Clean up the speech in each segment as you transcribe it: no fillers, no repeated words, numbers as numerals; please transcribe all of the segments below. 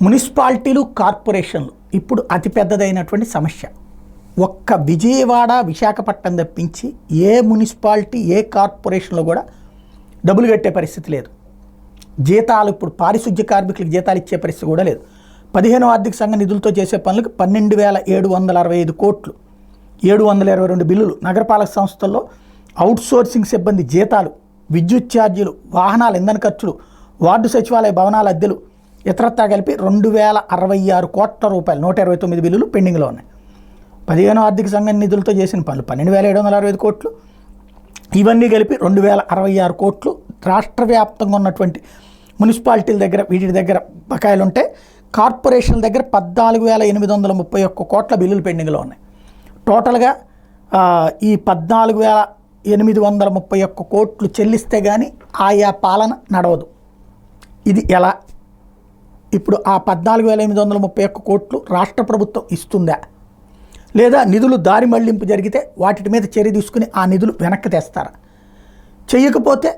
మున్సిపాలిటీలు కార్పొరేషన్లు ఇప్పుడు అతిపెద్దదైనటువంటి సమస్య. ఒక్క విజయవాడ విశాఖపట్నం తప్పించి ఏ మున్సిపాలిటీ ఏ కార్పొరేషన్లో కూడా డబ్బులు కట్టే పరిస్థితి లేదు. జీతాలు ఇప్పుడు పారిశుద్ధ్య కార్మికులకు జీతాలు ఇచ్చే పరిస్థితి కూడా లేదు. 15వ ఆర్థిక సంఘ నిధులతో చేసే పనులకు 12,765 కోట్లు, 722 బిల్లులు, నగరపాలక సంస్థల్లో అవుట్సోర్సింగ్ సిబ్బంది జీతాలు, విద్యుత్ ఛార్జీలు, వాహనాల ఇంధన ఖర్చులు, వార్డు సచివాలయ భవనాల అద్దెలు ఇతరత్తా కలిపి 2,066 కోట్ల రూపాయలు, 129 బిల్లులు పెండింగ్లో ఉన్నాయి. 15వ ఆర్థిక సంఘం నిధులతో చేసిన పనులు 12,765 కోట్లు, ఇవన్నీ కలిపి 2,066 కోట్లు. రాష్ట్ర వ్యాప్తంగా ఉన్నటువంటి మున్సిపాలిటీల దగ్గర వీటి దగ్గర బకాయిలు ఉంటే కార్పొరేషన్ల దగ్గర 14,831 కోట్ల బిల్లులు పెండింగ్లో ఉన్నాయి. టోటల్గా ఈ 14,831 కోట్లు చెల్లిస్తే కానీ ఆయా పాలన నడవదు. ఇది ఎలా? ఇప్పుడు ఆ 14,831 కోట్లు రాష్ట్ర ప్రభుత్వం ఇస్తుందా, లేదా నిధులు దారి మళ్లింపు జరిగితే వాటి మీద చర్య తీసుకుని ఆ నిధులు వెనక్కి తెస్తారా? చెయ్యకపోతే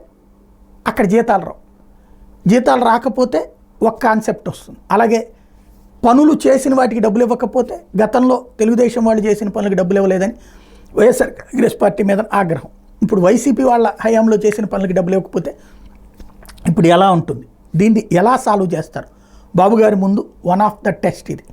అక్కడ జీతాలు రావు. జీతాలు రాకపోతే ఒక కాన్సెప్ట్ వస్తుంది. అలాగే పనులు చేసిన వాటికి డబ్బులు ఇవ్వకపోతే, గతంలో తెలుగుదేశం వాళ్ళు చేసిన పనులకు డబ్బులు ఇవ్వలేదని వైఎస్ఆర్ కాంగ్రెస్ పార్టీ మీద ఆగ్రహం. ఇప్పుడు వైసీపీ వాళ్ళ హయాంలో చేసిన పనులకి డబ్బులు ఇవ్వకపోతే ఇప్పుడు ఎలా ఉంటుంది? దీన్ని ఎలా సాల్వ్ చేస్తారు? బాబు గారి ముందు వన్ ఆఫ్ ద టెస్ట్ ఇది.